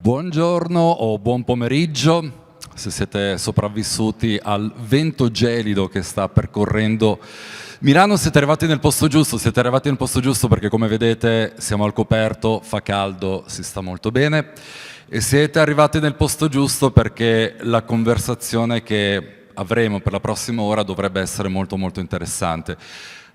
Buongiorno o buon pomeriggio, se siete sopravvissuti al vento gelido che sta percorrendo Milano. Siete arrivati nel posto giusto perché, come vedete, siamo al coperto, fa caldo, si sta molto bene, e siete arrivati nel posto giusto perché la conversazione che avremo per la prossima ora dovrebbe essere molto interessante.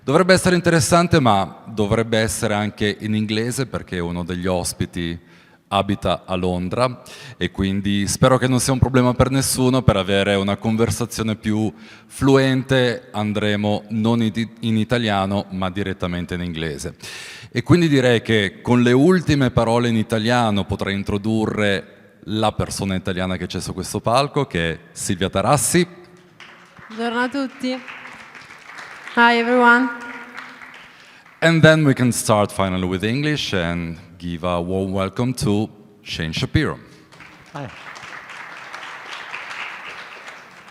Dovrebbe essere interessante, ma dovrebbe essere anche in inglese, perché uno degli ospiti abita a Londra e quindi spero che non sia un problema per nessuno. Per avere una conversazione più fluente andremo non in italiano ma direttamente in inglese, e quindi direi che con le ultime parole in italiano potrei introdurre la persona italiana che c'è su questo palco, che è Silvia Tarassi. Buongiorno a tutti. Hi everyone. And then we can start finally with English and give a warm welcome to Shain Shapiro. Hi.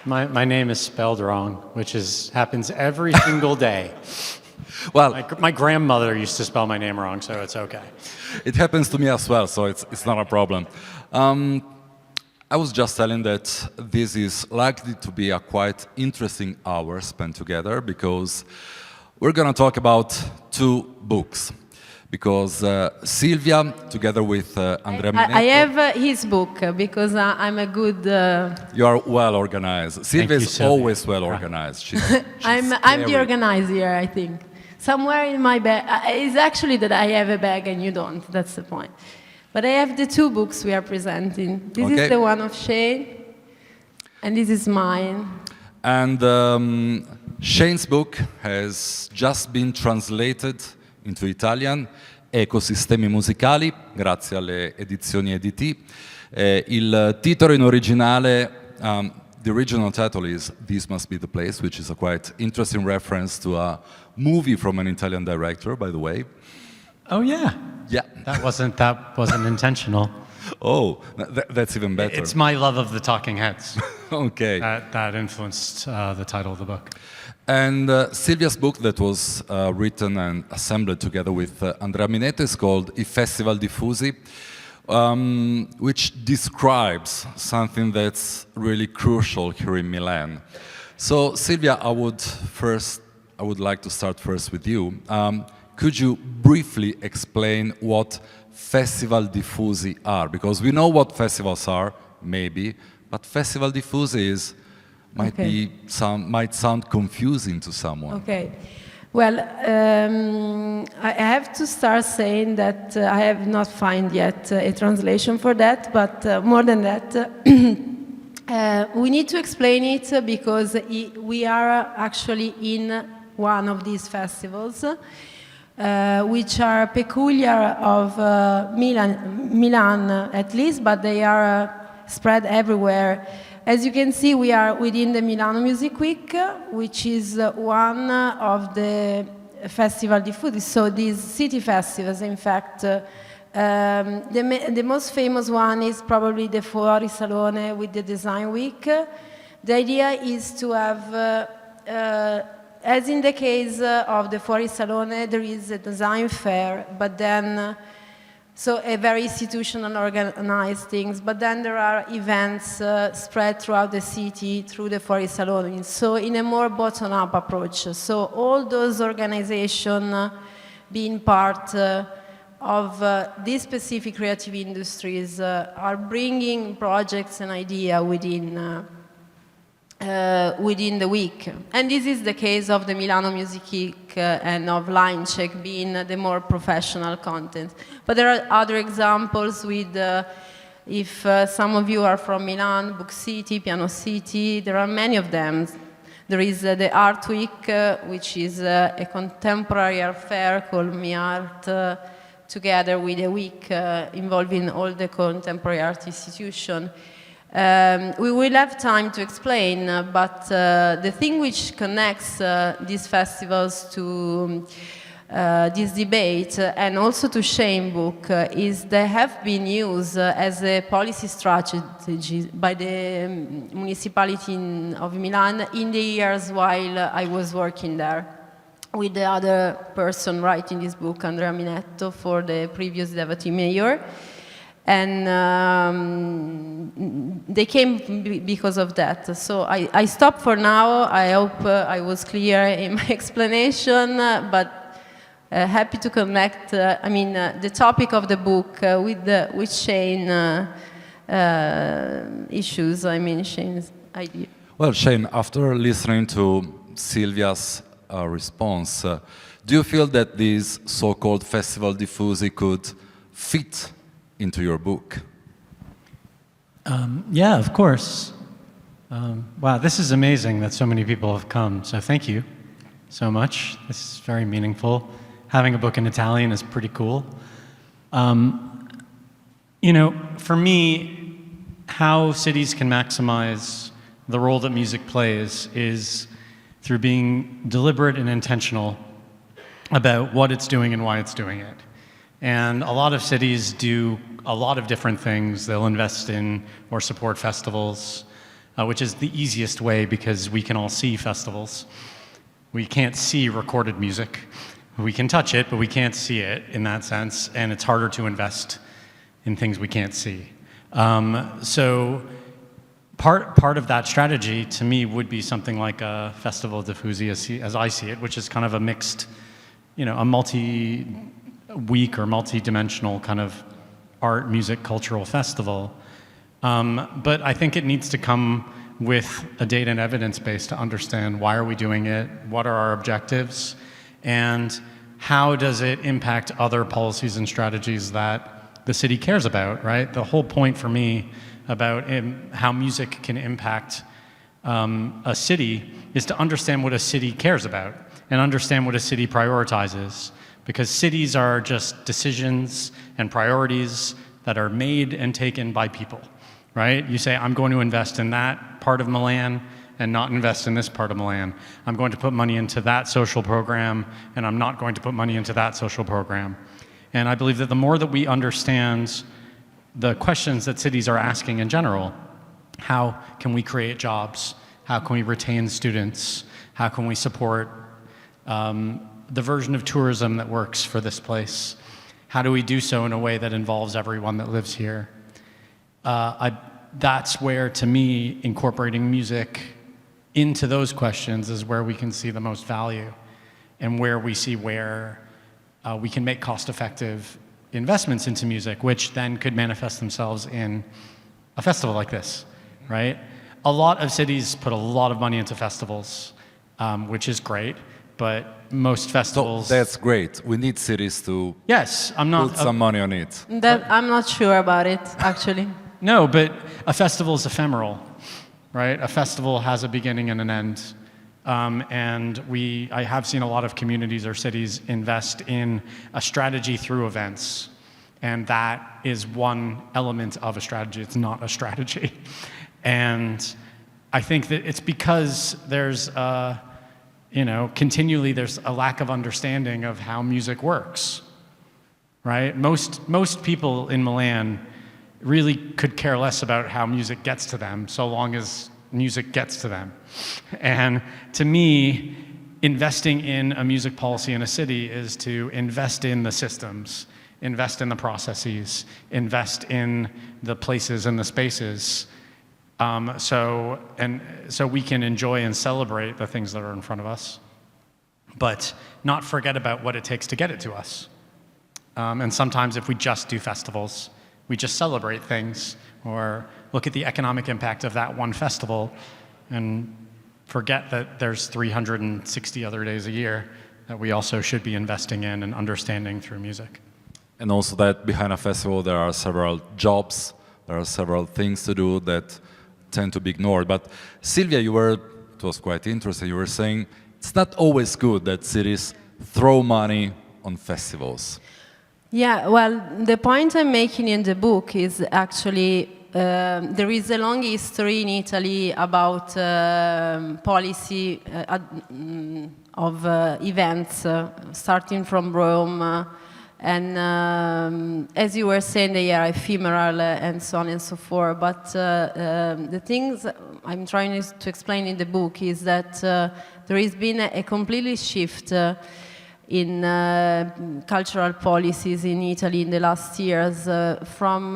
My name is spelled wrong, which happens every single day. Well, my grandmother used to spell my name wrong, so it's okay. It happens to me as well, so it's not a problem. I was just telling that this is likely to be a quite interesting hour spent together, because we're going to talk about two books. Because Silvia, together with Andrea Minetto... I have his book, because I'm a good... You are well organized. Silvia is Silvia. always well organized. She's I'm the organizer here, I think. Somewhere in my bag... it's actually that I have a bag and you don't, that's the point. But I have the two books we are presenting. This is the one of Shain, and this is mine. And Shain's book has just been translated into Italian, Ecosistemi musicali, grazie alle edizioni EDT. Il titolo in originale, the original title is This Must Be the Place, which is a quite interesting reference to a movie from an Italian director, by the way. Oh yeah. Yeah. That wasn't intentional. Oh, that's even better. It's my love of the Talking Heads. Okay. That influenced the title of the book. And Silvia's book, that was written and assembled together with Andrea Minetto, is called I Festival Diffusi, which describes something that's really crucial here in Milan. So, Silvia, I would like to start first with you. Could you briefly explain what Festival Diffusi are? Because we know what festivals are, maybe, but Festival Diffusi might sound confusing to someone. Okay. Well, I have to start saying that I have not found yet a translation for that, but more than that, we need to explain it because we are actually in one of these festivals, which are peculiar of Milan at least, but they are spread everywhere. As you can see, we are within the Milano Music Week, which is one of the Festival Diffusi. So these city festivals, in fact, the most famous one is probably the Fuori Salone with the Design Week. The idea is to have, as in the case of the Fuori Salone, there is a design fair, but then so a very institutional organized things, but then there are events spread throughout the city through the Fuori Salone, so in a more bottom-up approach. So all those organizations being part of these specific creative industries are bringing projects and ideas within the week. And this is the case of the Milano Music Week and of Line Check being the more professional content. But there are other examples with, if some of you are from Milan, Book City, Piano City, there are many of them. There is the Art Week, which is a contemporary art fair called Mi Art, together with a week involving all the contemporary art institutions. We will have time to explain, but the thing which connects these festivals to this debate and also to Shain book is they have been used as a policy strategy by the municipality of Milan in the years while I was working there with the other person writing this book, Andrea Minetto, for the previous deputy mayor. And they came because of that. So I stopped for now. I hope I was clear in my explanation, but happy to connect, the topic of the book with Shain issues, Shain's idea. Well, Shain, after listening to Silvia's response, do you feel that these so-called festival diffusi could fit into your book? Yeah, of course. Wow, this is amazing that so many people have come, so thank you so much. This is very meaningful. Having a book in Italian is pretty cool. For me, how cities can maximize the role that music plays is through being deliberate and intentional about what it's doing and why it's doing it. And a lot of cities do a lot of different things. They'll invest in or support festivals, which is the easiest way because we can all see festivals. We can't see recorded music. We can touch it, but we can't see it in that sense, and it's harder to invest in things we can't see. So part of that strategy, to me, would be something like a festival diffusi, as I see it, which is kind of a mixed, a multi-week or multi-dimensional kind of art, music, cultural festival. But I think it needs to come with a data and evidence base to understand why are we doing it, what are our objectives, and how does it impact other policies and strategies that the city cares about, right? The whole point for me about how music can impact a city is to understand what a city cares about and understand what a city prioritizes. Because cities are just decisions and priorities that are made and taken by people, right? You say, I'm going to invest in that part of Milan and not invest in this part of Milan. I'm going to put money into that social program and I'm not going to put money into that social program. And I believe that the more that we understand the questions that cities are asking in general, how can we create jobs? How can we retain students? How can we support the version of tourism that works for this place? How do we do so in a way that involves everyone that lives here? That's where, to me, incorporating music into those questions is where we can see the most value and where we see where we can make cost-effective investments into music, which then could manifest themselves in a festival like this, right? A lot of cities put a lot of money into festivals, which is great, but most festivals... So that's great. We need cities to yes, I'm not, put some money on it. I'm not sure about it, actually. No, but a festival is ephemeral, right? A festival has a beginning and an end. And I have seen a lot of communities or cities invest in a strategy through events. And that is one element of a strategy. It's not a strategy. And I think that it's because there's continually there's a lack of understanding of how music works, right? Most people in Milan really could care less about how music gets to them so long as music gets to them. And to me, investing in a music policy in a city is to invest in the systems, invest in the processes, invest in the places and the spaces, so we can enjoy and celebrate the things that are in front of us, but not forget about what it takes to get it to us. And sometimes if we just do festivals, we just celebrate things or look at the economic impact of that one festival and forget that there's 360 other days a year that we also should be investing in and understanding through music. And also that behind a festival there are several jobs, there are several things to do that tend to be ignored. But Silvia, it was quite interesting, you were saying it's not always good that cities throw money on festivals. Yeah, well, the point I'm making in the book is actually there is a long history in Italy about policy of events, starting from Rome, and as you were saying, they are ephemeral and so on and so forth. But the things I'm trying to explain in the book is that there has been a completely shift in cultural policies in Italy in the last years, from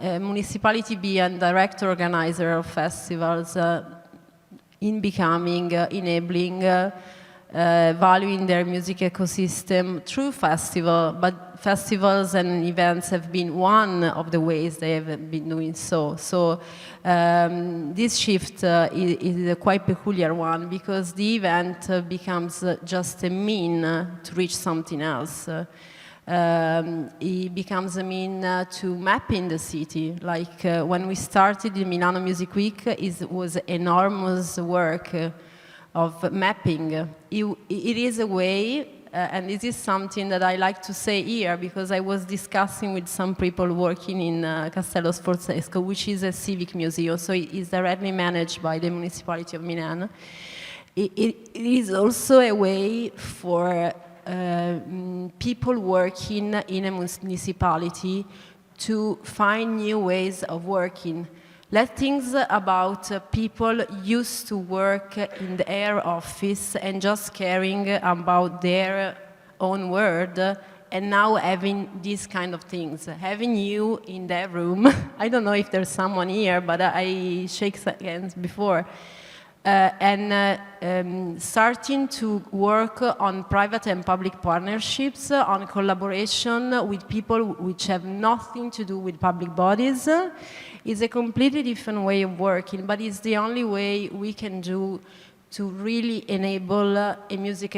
municipality being direct organizer of festivals, in becoming, enabling, valuing their music ecosystem through but festivals and events have been one of the ways they have been doing so. So this shift is a quite peculiar one, because the event becomes just a mean to reach something else. It becomes a mean to map in the city. Like when we started the Milano Music Week, it was enormous work of mapping. It is a way, and this is something that I like to say here, because I was discussing with some people working in Castello Sforzesco, which is a civic museum, so it is directly managed by the municipality of Milano. It is also a way for people working in a municipality to find new ways of working. Let things about people used to work in their office and just caring about their own world, and now having these kind of things. Having you in their room, I don't know if there's someone here, but I shake hands before. Starting to work on private and public partnerships, on collaboration with people which have nothing to do with public bodies, is a completely different way of working, but it's the only way we can do to really enable a music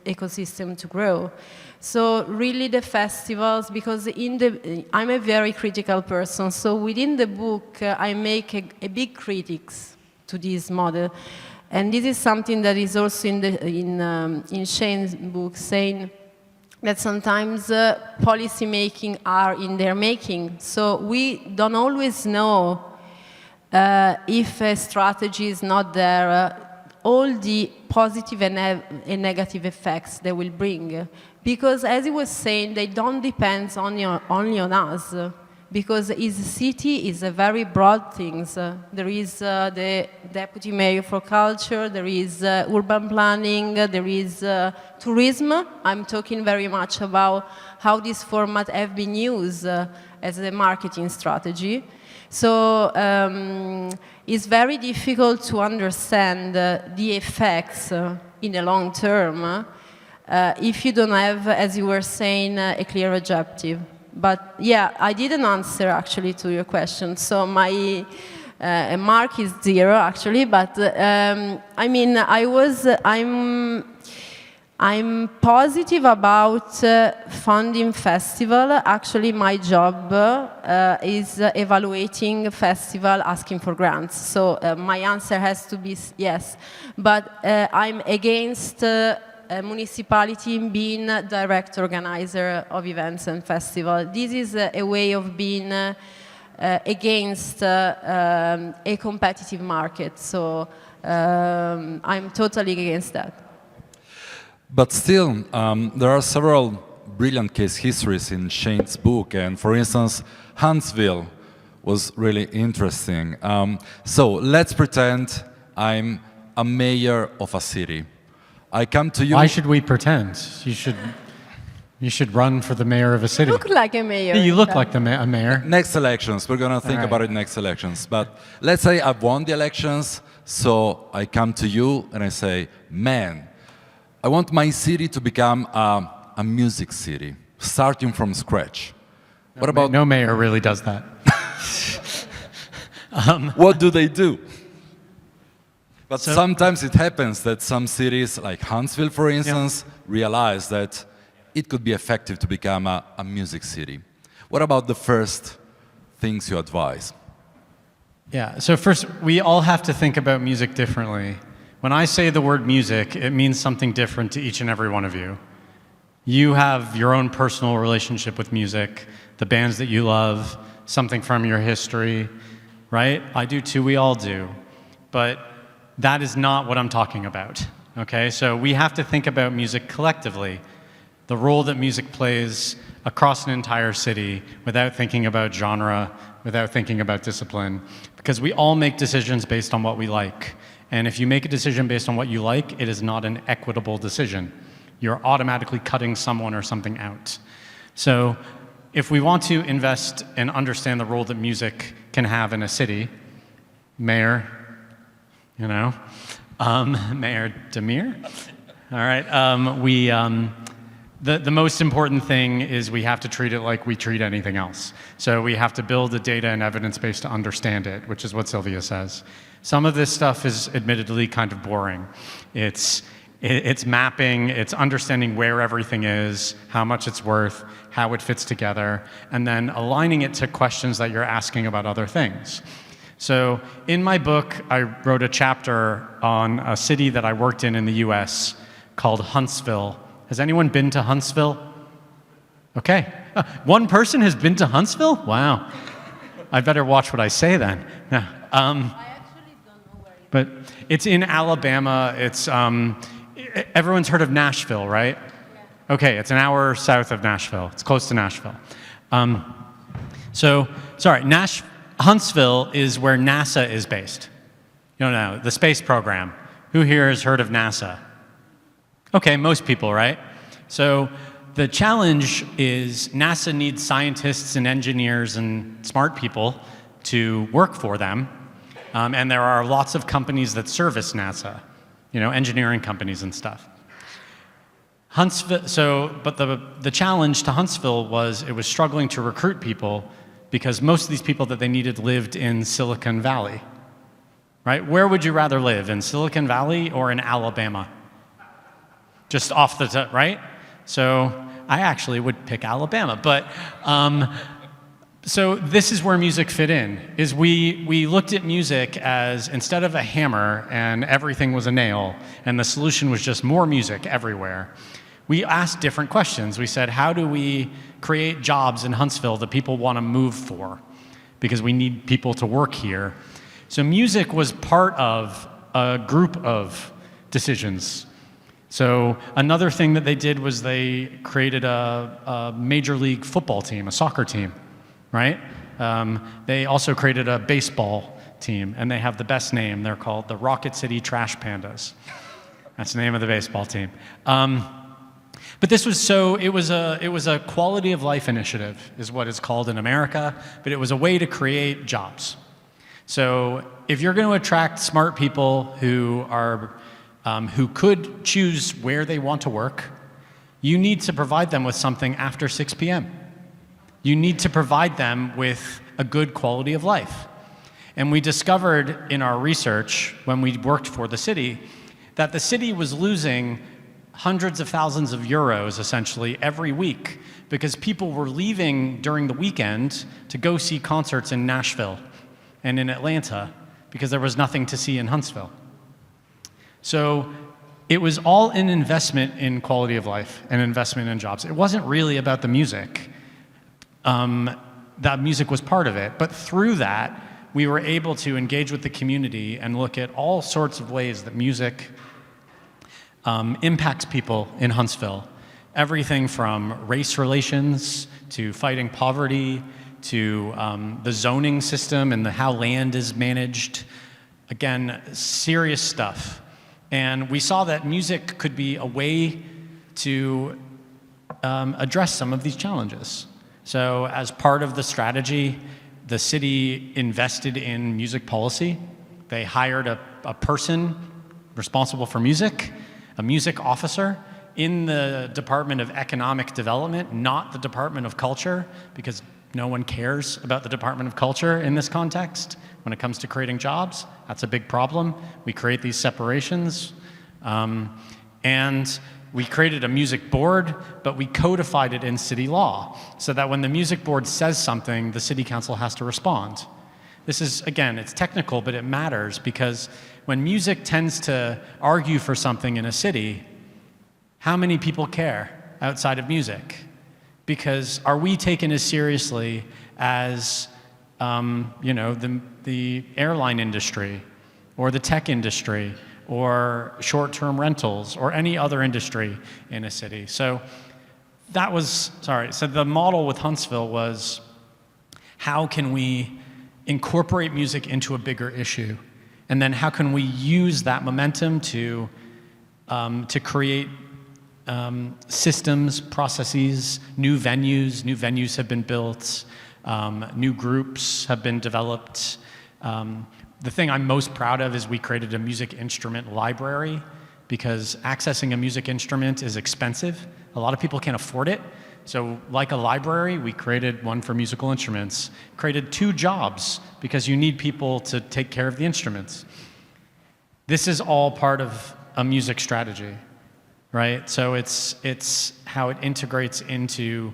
ecosystem to grow. So really the festivals, because I'm a very critical person, so within the book I make a big critics to this model. And this is something that is also in Shain's book, saying that sometimes policy making are in their making. So we don't always know if a strategy is not there, all the positive and negative effects they will bring. Because as he was saying, they don't depend only on us. Because his city is a very broad thing. There is the deputy mayor for culture, there is urban planning, there is tourism. I'm talking very much about how this format have been used as a marketing strategy. So it's very difficult to understand the effects in the long term if you don't have, as you were saying, a clear objective. But yeah, I didn't answer actually to your question. So my mark is 0 actually. But I mean, I'm positive about funding festival. Actually, my job is evaluating festival, asking for grants. So my answer has to be yes. But I'm against a municipality being a direct organizer of events and festivals. This is a way of being against a competitive market. So I'm totally against that. But still, there are several brilliant case histories in Shain's book. And for instance, Huntsville was really interesting. So let's pretend I'm a mayor of a city. I come to you. Why should we pretend? You should run for the mayor of a city. You look like a mayor. You look like a mayor. Next elections, we're going to think about it next elections. But let's say I've won the elections, so I come to you and I say, man, I want my city to become a music city, starting from scratch. What about... No mayor really does that. What do they do? But sometimes it happens that some cities, like Huntsville, for instance, realize that it could be effective to become a music city. What about the first things you advise? Yeah, so first, we all have to think about music differently. When I say the word music, it means something different to each and every one of you. You have your own personal relationship with music, the bands that you love, something from your history, right? I do too, we all do. But that is not what I'm talking about, okay? So we have to think about music collectively, the role that music plays across an entire city without thinking about genre, without thinking about discipline, because we all make decisions based on what we like. And if you make a decision based on what you like, it is not an equitable decision. You're automatically cutting someone or something out. So if we want to invest and understand the role that music can have in a city, Mayor, Mayor Damir, all right, the most important thing is we have to treat it like we treat anything else. So we have to build the data and evidence base to understand it, which is what Silvia says. Some of this stuff is admittedly kind of boring. It's mapping, it's understanding where everything is, how much it's worth, how it fits together, and then aligning it to questions that you're asking about other things. So in my book, I wrote a chapter on a city that I worked in the US called Huntsville. Has anyone been to Huntsville? Okay. One person has been to Huntsville? Wow. I better watch what I say then. No. I actually don't know where But it's in Alabama. It's everyone's heard of Nashville, right? Yeah. Okay, it's an hour south of Nashville. It's close to Nashville. Huntsville is where NASA is based. You don't know, the space program. Who here has heard of NASA? Okay, most people, right? So the challenge is NASA needs scientists and engineers and smart people to work for them. And there are lots of companies that service NASA, engineering companies and stuff. Huntsville, but the challenge to Huntsville was it was struggling to recruit people because most of these people that they needed lived in Silicon Valley, right? Where would you rather live, in Silicon Valley or in Alabama? Just off the top, right? So I actually would pick Alabama, but so this is where music fit in, is we looked at music as instead of a hammer and everything was a nail and the solution was just more music everywhere, we asked different questions. We said, how do we create jobs in Huntsville that people want to move for? Because we need people to work here. So music was part of a group of decisions. So another thing that they did was they created a major league football team, a soccer team, right? They also created a baseball team, and they have the best name. They're called the Rocket City Trash Pandas. That's the name of the baseball team. But this was it was a quality of life initiative, is what it's called in America, but it was a way to create jobs. So if you're going to attract smart people who could choose where they want to work, you need to provide them with something after 6 p.m. You need to provide them with a good quality of life. And we discovered in our research, when we worked for the city, that the city was losing hundreds of thousands of euros, essentially, every week, because people were leaving during the weekend to go see concerts in Nashville and in Atlanta, because there was nothing to see in Huntsville. So it was all an investment in quality of life and investment in jobs. It wasn't really about the music. That music was part of it, but through that, we were able to engage with the community and look at all sorts of ways that music impacts people in Huntsville. Everything from race relations to fighting poverty to the zoning system and how land is managed. Again, serious stuff. And we saw that music could be a way to address some of these challenges. So as part of the strategy, the city invested in music policy. They hired a person responsible for music, a music officer in the Department of Economic Development, not the Department of Culture, because no one cares about the Department of Culture in this context. When it comes to creating jobs, that's a big problem. We create these separations. And we created a music board, but we codified it in city law so that when the music board says something, the city council has to respond. This is, again, it's technical, but it matters because when music tends to argue for something in a city, how many people care outside of music? Because are we taken as seriously as the airline industry or the tech industry or short-term rentals or any other industry in a city? So so the model with Huntsville was, how can we incorporate music into a bigger issue? And then how can we use that momentum to create systems, processes, new venues have been built, new groups have been developed. The thing I'm most proud of is we created a music instrument library, because accessing a music instrument is expensive. A lot of people can't afford it. So like a library, we created one for musical instruments, created 2 jobs because you need people to take care of the instruments. This is all part of a music strategy, right? So it's how it integrates into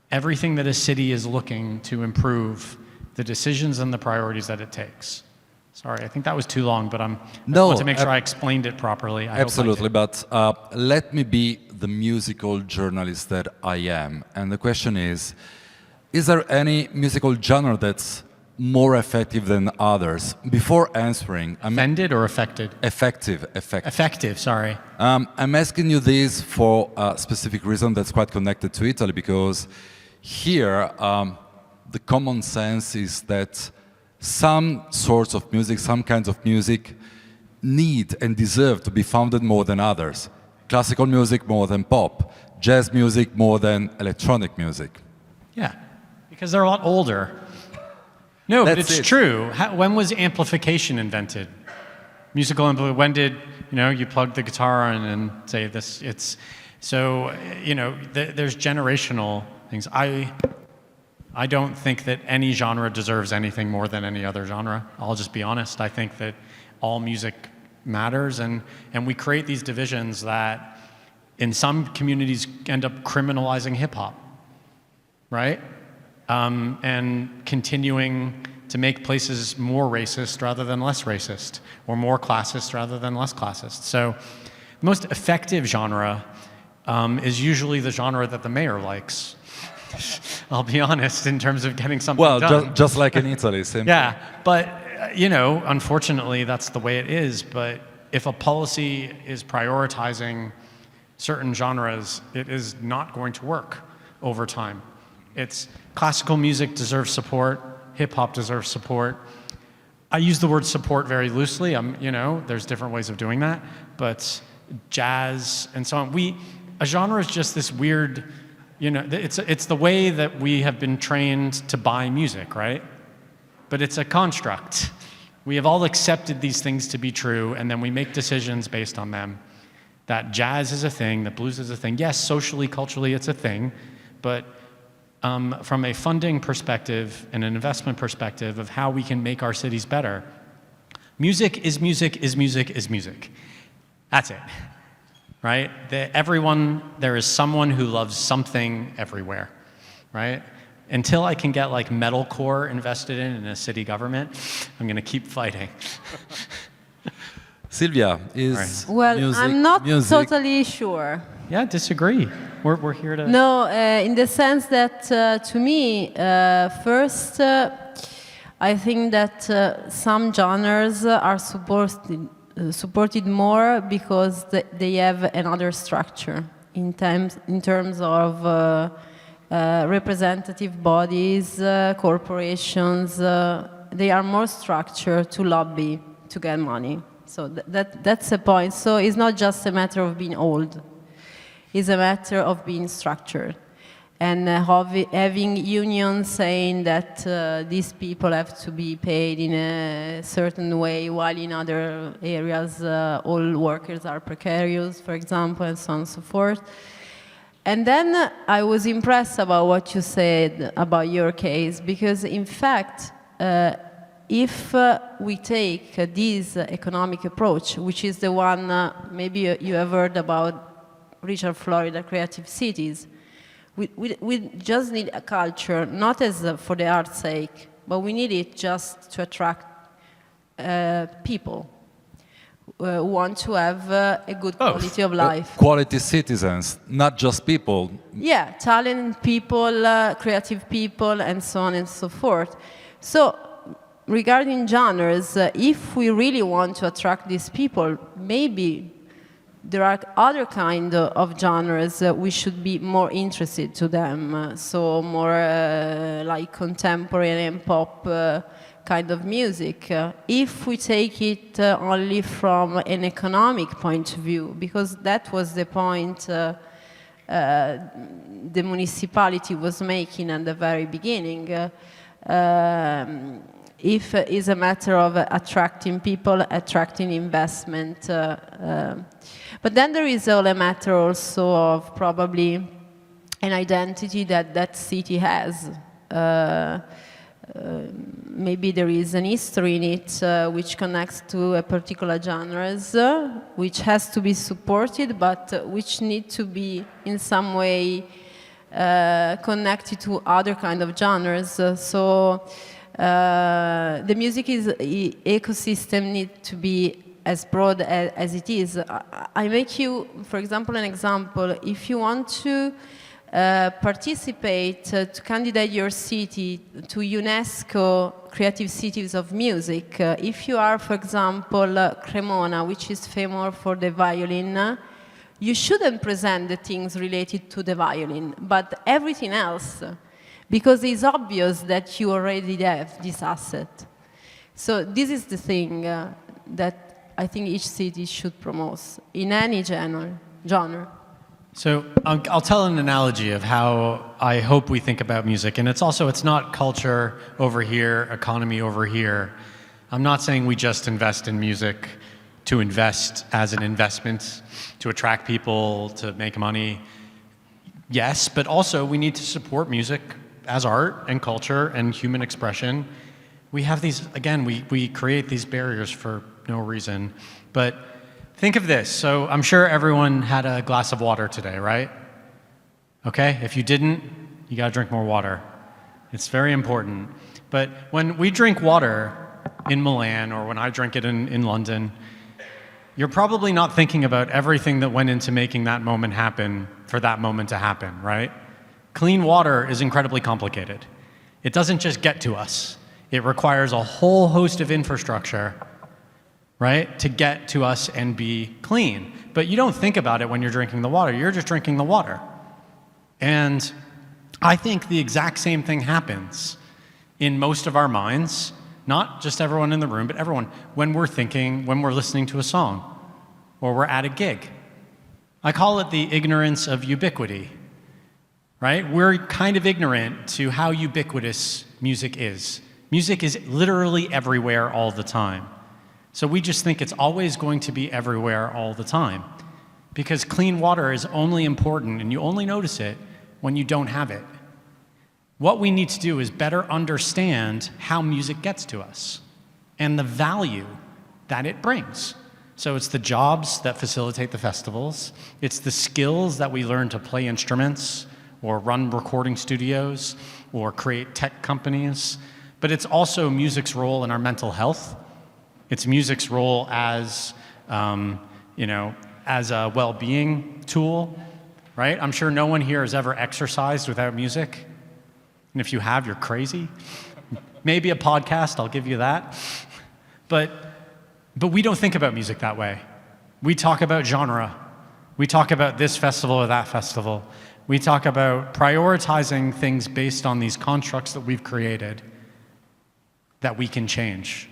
everything that a city is looking to improve, the decisions and the priorities that it takes. Sorry, I think that was too long, but I want to make sure I explained it properly. Absolutely, but let me be the musical journalist that I am. And the question is there any musical genre that's more effective than others? Before answering... Offended or affected? Effective. Effective, sorry. I'm asking you this for a specific reason that's quite connected to Italy, because here the common sense is that some sorts of music, some kinds of music need and deserve to be founded more than others. Classical music more than pop, jazz music more than electronic music. Yeah, because they're a lot older. No, but it's true. When was amplification invented? Musical amplification, when did, you plug the guitar in and say this, so, there's generational things. I don't think that any genre deserves anything more than any other genre. I'll just be honest. I think that all music matters, and we create these divisions that in some communities end up criminalizing hip-hop, right? And continuing to make places more racist rather than less racist, or more classist rather than less classist. So the most effective genre is usually the genre that the mayor likes. I'll be honest, in terms of getting something done. Well, just like in Italy, same Yeah, but, unfortunately, that's the way it is. But if a policy is prioritizing certain genres, it is not going to work over time. It's classical music deserves support, hip-hop deserves support. I use the word support very loosely. There's different ways of doing that. But jazz and so on. A genre is just this weird... it's the way that we have been trained to buy music, right? But it's a construct. We have all accepted these things to be true, and then we make decisions based on them. That jazz is a thing, that blues is a thing. Yes, socially, culturally, it's a thing, but from a funding perspective and an investment perspective of how we can make our cities better, music is music is music is music. That's it. Right? There is someone who loves something everywhere, right? Until I can get like metalcore invested in a city government, I'm going to keep fighting. Silvia, is Well, music, I'm not music... totally sure. Yeah, disagree. We're here to... No, in the sense that to me, first, I think that some genres are supported more because they have another structure in terms of representative bodies, corporations. They are more structured to lobby to get money. So that's the point. So it's not just a matter of being old. It's a matter of being structured. And having unions saying that these people have to be paid in a certain way, while in other areas all workers are precarious, for example, and so on and so forth. And then I was impressed about what you said about your case, because in fact, if we take this economic approach, which is the one maybe you have heard about Richard Florida creative cities, we just need a culture, not as for the art's sake, but we need it just to attract people who want to have a good quality of life. Quality citizens, not just people. Yeah, talented people, creative people, and so on and so forth. So, regarding genres, if we really want to attract these people, maybe there are other kind of genres we should be more interested to them. So more like contemporary and pop kind of music. If we take it only from an economic point of view, because that was the point the municipality was making at the very beginning, if it's a matter of attracting people, attracting investment. But then there is all a matter also of probably an identity that that city has. Maybe there is an history in it which connects to a particular genres, which has to be supported, but which need to be in some way connected to other kind of genres. So the music ecosystem need to be as broad as it is. I make you, for example, an example. If you want to participate to candidate your city to UNESCO Creative Cities of Music, if you are, for example, Cremona, which is famous for the violin, you shouldn't present the things related to the violin, but everything else, because it's obvious that you already have this asset. So this is the thing that I think each city should promote in any genre. So I'll tell an analogy of how I hope we think about music. And it's not culture over here, economy over here. I'm not saying we just invest in music to invest as an investment, to attract people, to make money. Yes, but also we need to support music as art and culture and human expression. We have these, again, we create these barriers for no reason. But think of this. So I'm sure everyone had a glass of water today, right? Okay, if you didn't, you gotta drink more water. It's very important. But when we drink water in Milan, or when I drink it in London, you're probably not thinking about everything that went into making that moment happen for that moment to happen, right? Clean water is incredibly complicated. It doesn't just get to us. It requires a whole host of infrastructure, right, to get to us and be clean. But you don't think about it when you're drinking the water. You're just drinking the water. And I think the exact same thing happens in most of our minds, not just everyone in the room, but everyone, when we're thinking, when we're listening to a song, or we're at a gig. I call it the ignorance of ubiquity, right? We're kind of ignorant to how ubiquitous music is. Music is literally everywhere all the time. So we just think it's always going to be everywhere all the time. Because clean water is only important, and you only notice it when you don't have it. What we need to do is better understand how music gets to us and the value that it brings. So it's the jobs that facilitate the festivals. It's the skills that we learn to play instruments or run recording studios or create tech companies. But it's also music's role in our mental health. It's music's role as, as a well-being tool, right? I'm sure no one here has ever exercised without music. And if you have, you're crazy. Maybe a podcast, I'll give you that. But we don't think about music that way. We talk about genre. We talk about this festival or that festival. We talk about prioritizing things based on these constructs that we've created that we can change.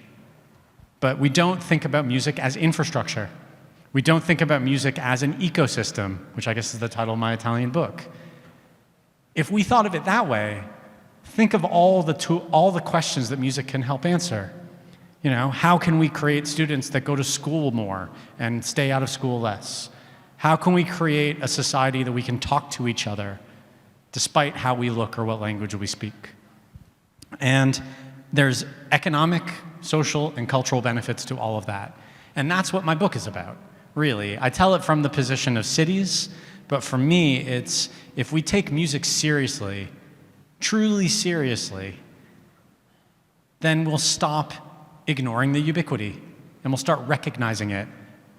But we don't think about music as infrastructure. We don't think about music as an ecosystem, which I guess is the title of my Italian book. If we thought of it that way, think of all the questions that music can help answer. How can we create students that go to school more and stay out of school less? How can we create a society that we can talk to each other despite how we look or what language we speak? And there's economic, social, and cultural benefits to all of that. And that's what my book is about, really. I tell it from the position of cities, but for me, it's if we take music seriously, truly seriously, then we'll stop ignoring the ubiquity, and we'll start recognizing it.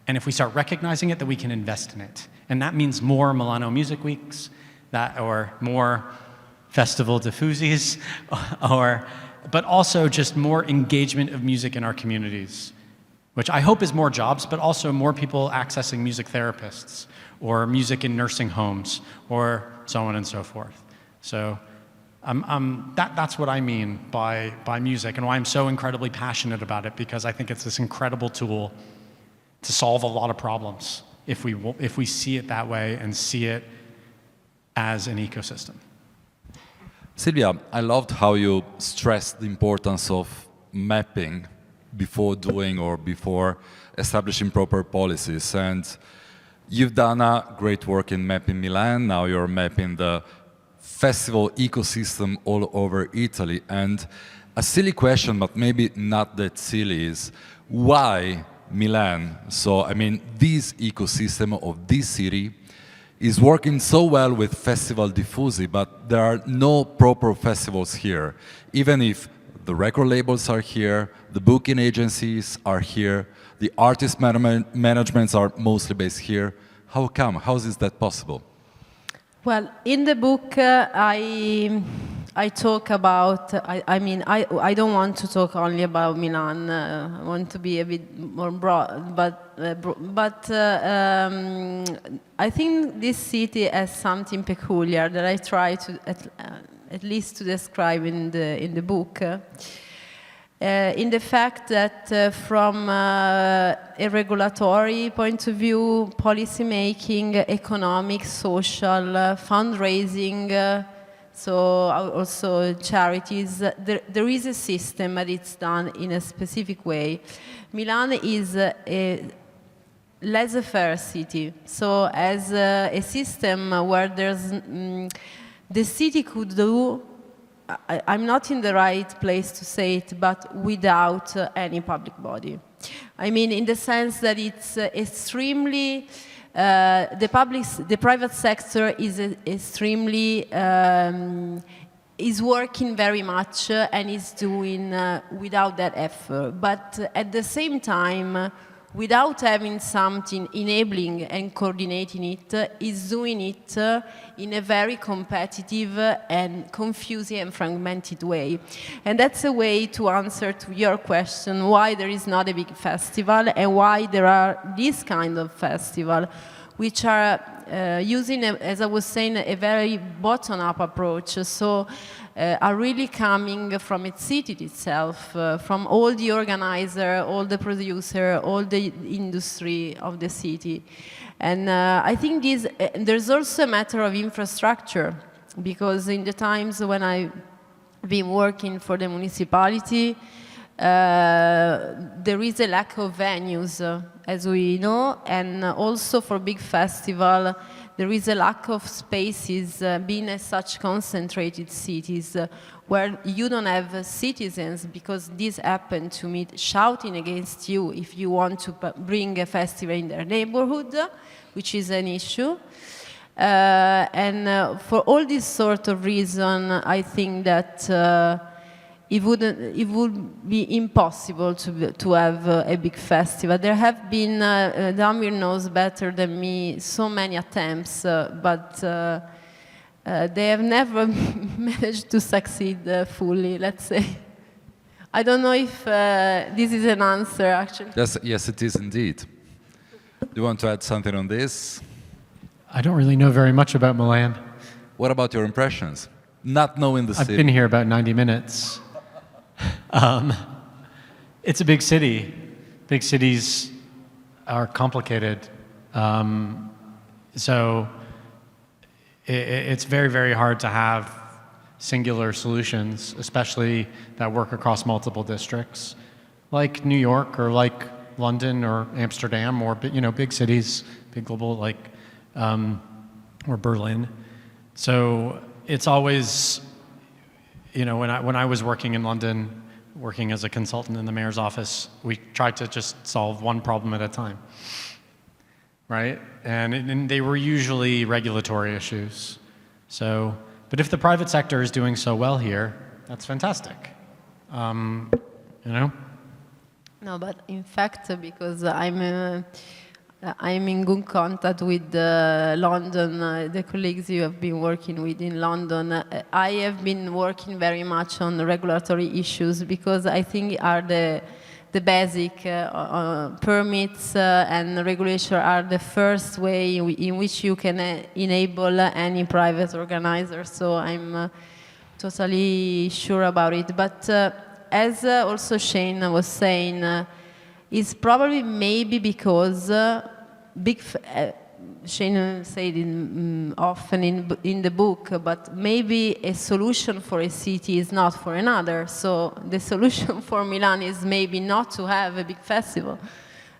And if we start recognizing it, then we can invest in it. And that means more Milano Music Weeks, or more Festival Diffusis, but also just more engagement of music in our communities, which I hope is more jobs, but also more people accessing music therapists, or music in nursing homes, or so on and so forth. So That's what I mean by music, and why I'm so incredibly passionate about it, because I think it's this incredible tool to solve a lot of problems if we see it that way and see it as an ecosystem. Silvia, I loved how you stressed the importance of mapping before doing or before establishing proper policies. And you've done a great work in mapping Milan. Now you're mapping the festival ecosystem all over Italy. And a silly question, but maybe not that silly, is why Milan? So, I mean, this ecosystem of this city is working so well with Festival Diffusi, but there are no proper festivals here. Even if the record labels are here, the booking agencies are here, the artist managements are mostly based here. How come? How is that possible? Well, in the book, I talk about, I don't want to talk only about Milan. I want to be a bit more broad, but I think this city has something peculiar that I try to, at least to describe in the book. In the fact that from a regulatory point of view, policy making, economic, social, fundraising, so also charities, there is a system, but it's done in a specific way. Milan is a laissez-faire city, so as a system where there's the city could do, I'm not in the right place to say it, but without any public body. I mean, in the sense that it's extremely, the private sector is extremely, is working very much and is doing without that effort. But at the same time, without having something enabling and coordinating it, is doing it in a very competitive and confusing and fragmented way. And that's a way to answer to your question, why there is not a big festival and why there are this kind of festival, which are using, as I was saying, a very bottom-up approach. So are really coming from its city itself, from all the organizer, all the producer, all the industry of the city. And I think there's also a matter of infrastructure, because in the times when I've been working for the municipality, there is a lack of venues, as we know, and also for big festival, there is a lack of spaces, being as such concentrated cities, where you don't have citizens, because this happened to me, shouting against you if you want to bring a festival in their neighborhood, which is an issue. And for all this sort of reason, I think that it would be impossible to have a big festival. There have been, Damir knows better than me, so many attempts, but they have never managed to succeed fully, let's say. I don't know if this is an answer, actually. Yes, it is indeed. Do you want to add something on this? I don't really know very much about Milan. What about your impressions? Not knowing the city. I've been here about 90 minutes. It's a big city. Big cities are complicated. So it's very, very hard to have singular solutions, especially that work across multiple districts, like New York or like London or Amsterdam or, big cities, big global, like, or Berlin. So it's always, when I was working in London, working as a consultant in the mayor's office, we tried to just solve one problem at a time, right? And they were usually regulatory issues. So, but if the private sector is doing so well here, that's fantastic, No, but in fact, because I'm in good contact with London, the colleagues you have been working with in London. I have been working very much on regulatory issues, because I think are the basic permits and regulation are the first way in which you can enable any private organizer. So I'm totally sure about it. But as also Shain was saying, it's probably maybe because Shain said often in the book, but maybe a solution for a city is not for another. So the solution for Milan is maybe not to have a big festival,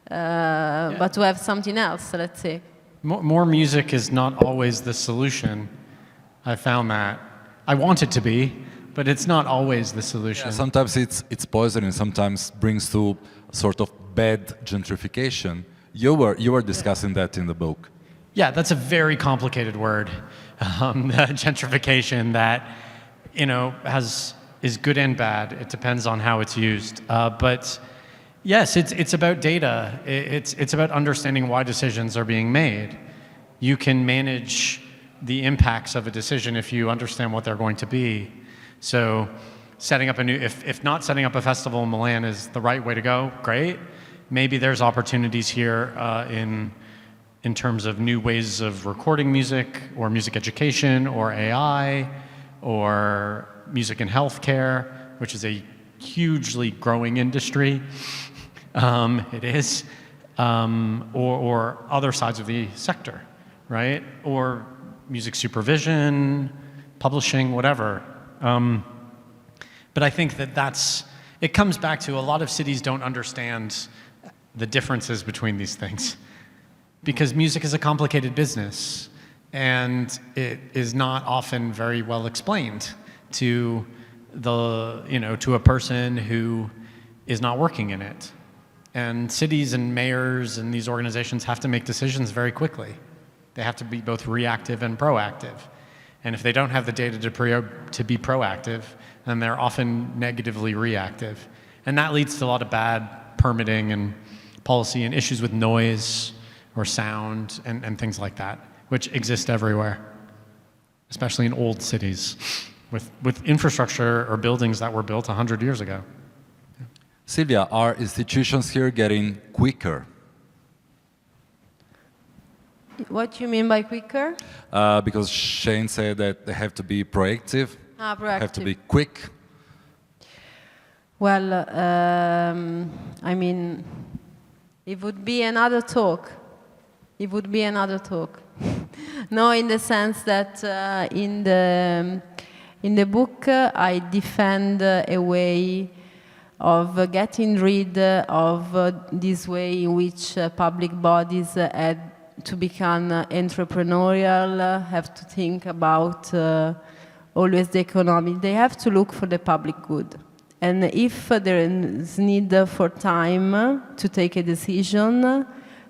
but to have something else, let's say. More music is not always the solution. I found that. I want it to be, but it's not always the solution. Yeah, sometimes it's poison, and sometimes brings to sort of bad gentrification. You were discussing that in the book. Yeah, that's a very complicated word, gentrification. That is good and bad. It depends on how it's used. But yes, it's about data. It's about understanding why decisions are being made. You can manage the impacts of a decision if you understand what they're going to be. So setting up if not setting up a festival in Milan is the right way to go, great. Maybe there's opportunities here in terms of new ways of recording music, or music education, or AI, or music in healthcare, which is a hugely growing industry. It is, or other sides of the sector, right? Or music supervision, publishing, whatever. But I think it comes back to a lot of cities don't understand the differences between these things, because music is a complicated business, and it is not often very well explained to to a person who is not working in it. And cities and mayors and these organizations have to make decisions very quickly. They have to be both reactive and proactive. And if they don't have the data to be proactive, then they're often negatively reactive. And that leads to a lot of bad permitting and policy and issues with noise or sound and things like that, which exist everywhere, especially in old cities with infrastructure or buildings that were built 100 years ago. Silvia, are institutions here getting quicker? What do you mean by quicker? Because Shain said that they have to be proactive, Proactive. have to be quick. Well, I mean, it would be another talk. It would be another talk. No, in the sense that in the book I defend a way of getting rid of this way in which public bodies had to become entrepreneurial, have to think about always the economy. They have to look for the public good. And if there is need for time to take a decision,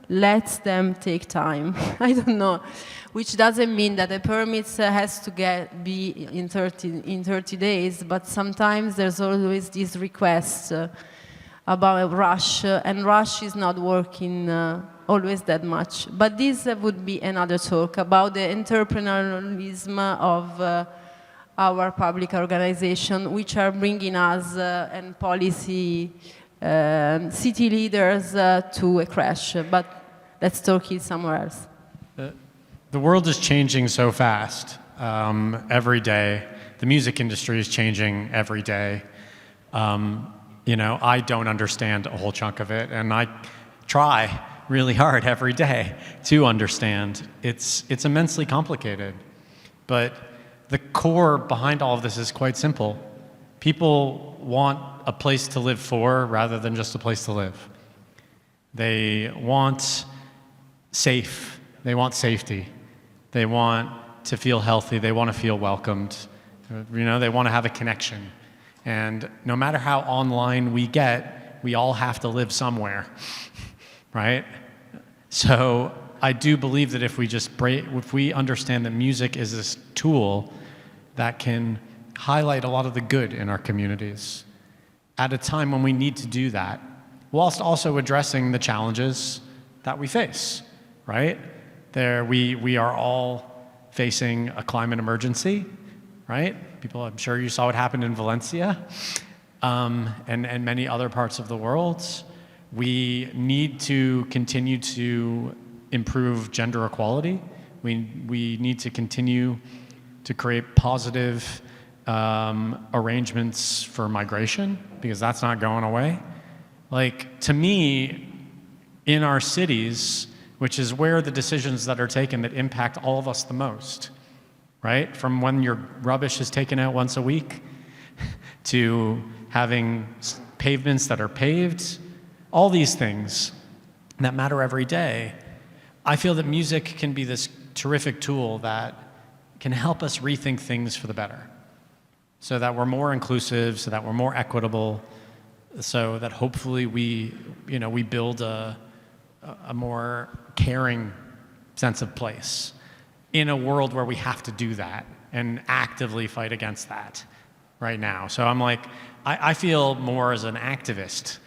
let them take time. I don't know, which doesn't mean that the permits has to be in 30 days, but sometimes there's always this request about a rush, and rush is not working always that much. But this would be another talk about the entrepreneurialism of our public organization, which are bringing us and policy city leaders to a crash. But let's talk it somewhere else. The world is changing so fast every day. The music industry is changing every day. I don't understand a whole chunk of it, and I try really hard every day to understand. It's immensely complicated, but the core behind all of this is quite simple. People want a place to live for rather than just a place to live. They want they want safety. They want to feel healthy. They want to feel welcomed. They want to have a connection. And no matter how online we get, we all have to live somewhere, right? So I do believe that if we understand that music is this tool that can highlight a lot of the good in our communities at a time when we need to do that, whilst also addressing the challenges that we face, right? We are all facing a climate emergency, right? I'm sure you saw what happened in Valencia and many other parts of the world. We need to continue to improve gender equality. We need to continue to create positive arrangements for migration, because that's not going away. Like, to me, in our cities, which is where the decisions that are taken that impact all of us the most, right? From when your rubbish is taken out once a week to having pavements that are paved, all these things that matter every day. I feel that music can be this terrific tool that can help us rethink things for the better, so that we're more inclusive, so that we're more equitable, so that hopefully we build a more caring sense of place in a world where we have to do that and actively fight against that right now. So I'm like, I feel more as an activist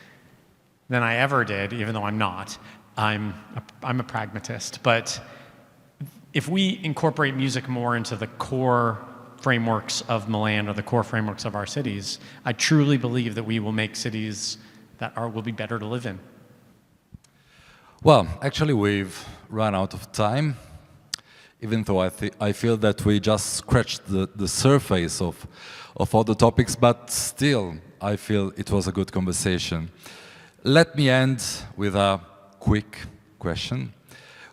than I ever did, even though I'm not. I'm a pragmatist. But if we incorporate music more into the core frameworks of Milan or the core frameworks of our cities, I truly believe that we will make cities that will be better to live in. Well, actually, we've run out of time, even though I feel that we just scratched the surface of all the topics, but still, I feel it was a good conversation. Let me end with a quick question.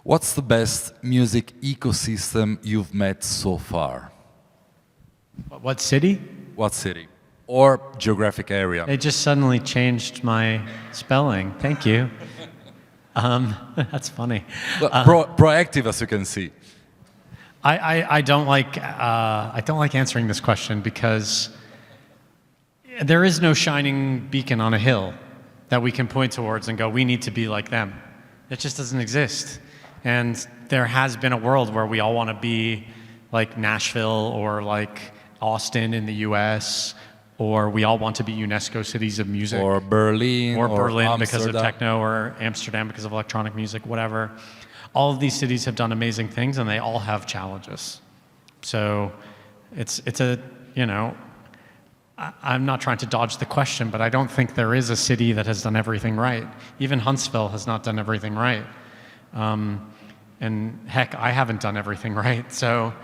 What's the best music ecosystem you've met so far? What city? What city? Or geographic area? They just suddenly changed my spelling. Thank you. That's funny. Proactive, as you can see. I don't like answering this question because there is no shining beacon on a hill that we can point towards and go, we need to be like them. It just doesn't exist. And there has been a world where we all want to be like Nashville or like Austin in the US, or we all want to be UNESCO cities of music. Or Berlin. Or Berlin because of Amsterdam. techno, or Amsterdam because of electronic music, whatever. All of these cities have done amazing things and they all have challenges. So it's a, I'm not trying to dodge the question, but I don't think there is a city that has done everything right. Even Huntsville has not done everything right. And heck, I haven't done everything right. So,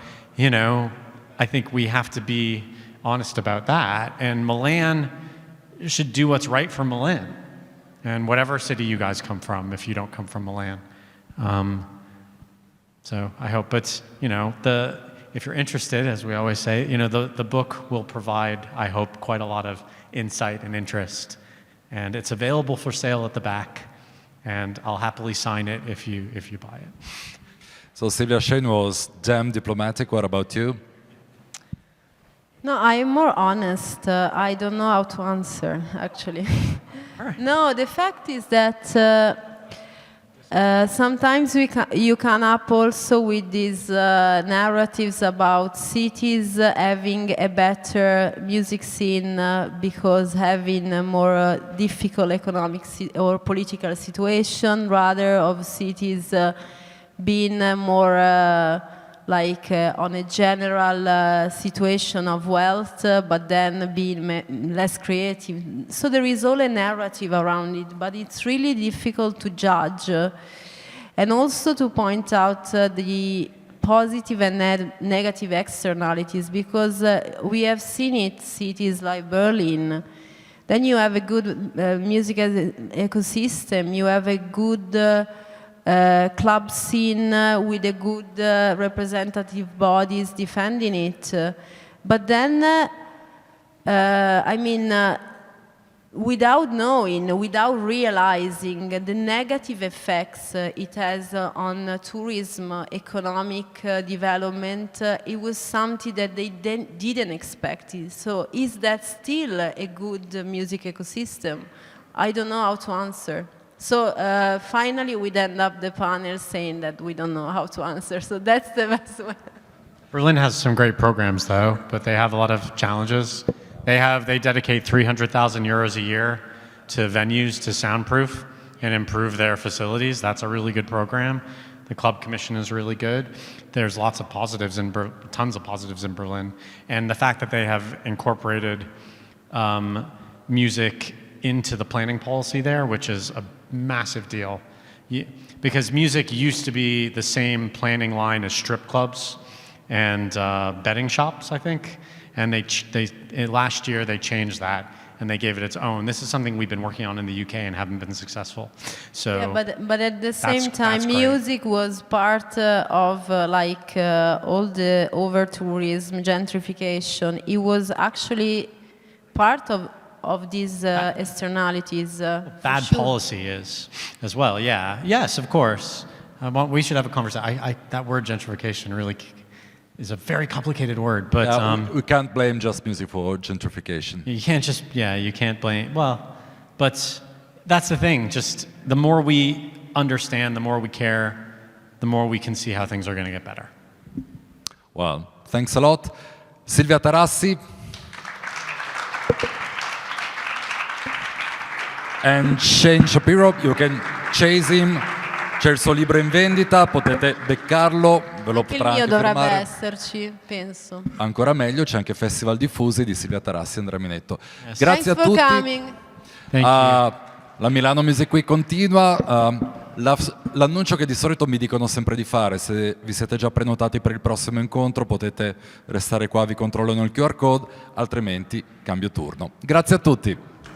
I think we have to be honest about that. And Milan should do what's right for Milan. And whatever city you guys come from, if you don't come from Milan. So I hope, but, if you're interested, as we always say, the book will provide, I hope, quite a lot of insight and interest. And it's available for sale at the back, and I'll happily sign it if you buy it. So Silvia, Shain was damn diplomatic. What about you? No, I'm more honest. I don't know how to answer, actually. All right. No, the fact is that sometimes you come up also with these narratives about cities having a better music scene because having a more difficult economic or political situation, rather of cities being more on a general situation of wealth, but then being less creative. So there is all a narrative around it, but it's really difficult to judge. And also to point out the positive and negative externalities, because we have seen it, cities like Berlin. Then you have a good music ecosystem, you have a good club scene with a good representative bodies defending it. But then, without knowing, without realizing the negative effects it has on tourism, economic development, it was something that they didn't expect. So is that still a good music ecosystem? I don't know how to answer. So finally, we'd end up the panel saying that we don't know how to answer. So that's the best way. Berlin has some great programs, though, but they have a lot of challenges. They dedicate 300,000 euros a year to venues to soundproof and improve their facilities. That's a really good program. The club commission is really good. There's lots of positives tons of positives in Berlin, and the fact that they have incorporated music into the planning policy there, which is a massive deal. Because music used to be the same planning line as strip clubs and betting shops, I think. And last year they changed that and they gave it its own. This is something we've been working on in the UK and haven't been successful. So yeah, but at the same that's time, great. music was part of all the over-tourism, gentrification. It was actually part of these externalities. Bad policy is as well, yeah. Yes, of course. We should have a conversation. That word gentrification really is a very complicated word, but we can't blame just music for gentrification. you can't just, you can't blame, but that's the thing. Just the more we understand, the more we care, the more we can see how things are going to get better. Well, thanks a lot. Silvia Tarassi. And Shain Shapiro, you can chase him. C'è il suo libro in vendita, potete beccarlo, ve lo Anche il potrà mio anche dovrebbe firmare. esserci, penso. Ancora meglio, c'è anche Festival Diffusi di Silvia Tarassi e Andrea Minetto. Yes. Grazie Thanks a for tutti. coming. Thank you. La Milano Music Week continua. L'annuncio che di solito mi dicono sempre di fare, se vi siete già prenotati per il prossimo incontro potete restare qua, vi controllano il QR code, altrimenti cambio turno. Grazie a tutti.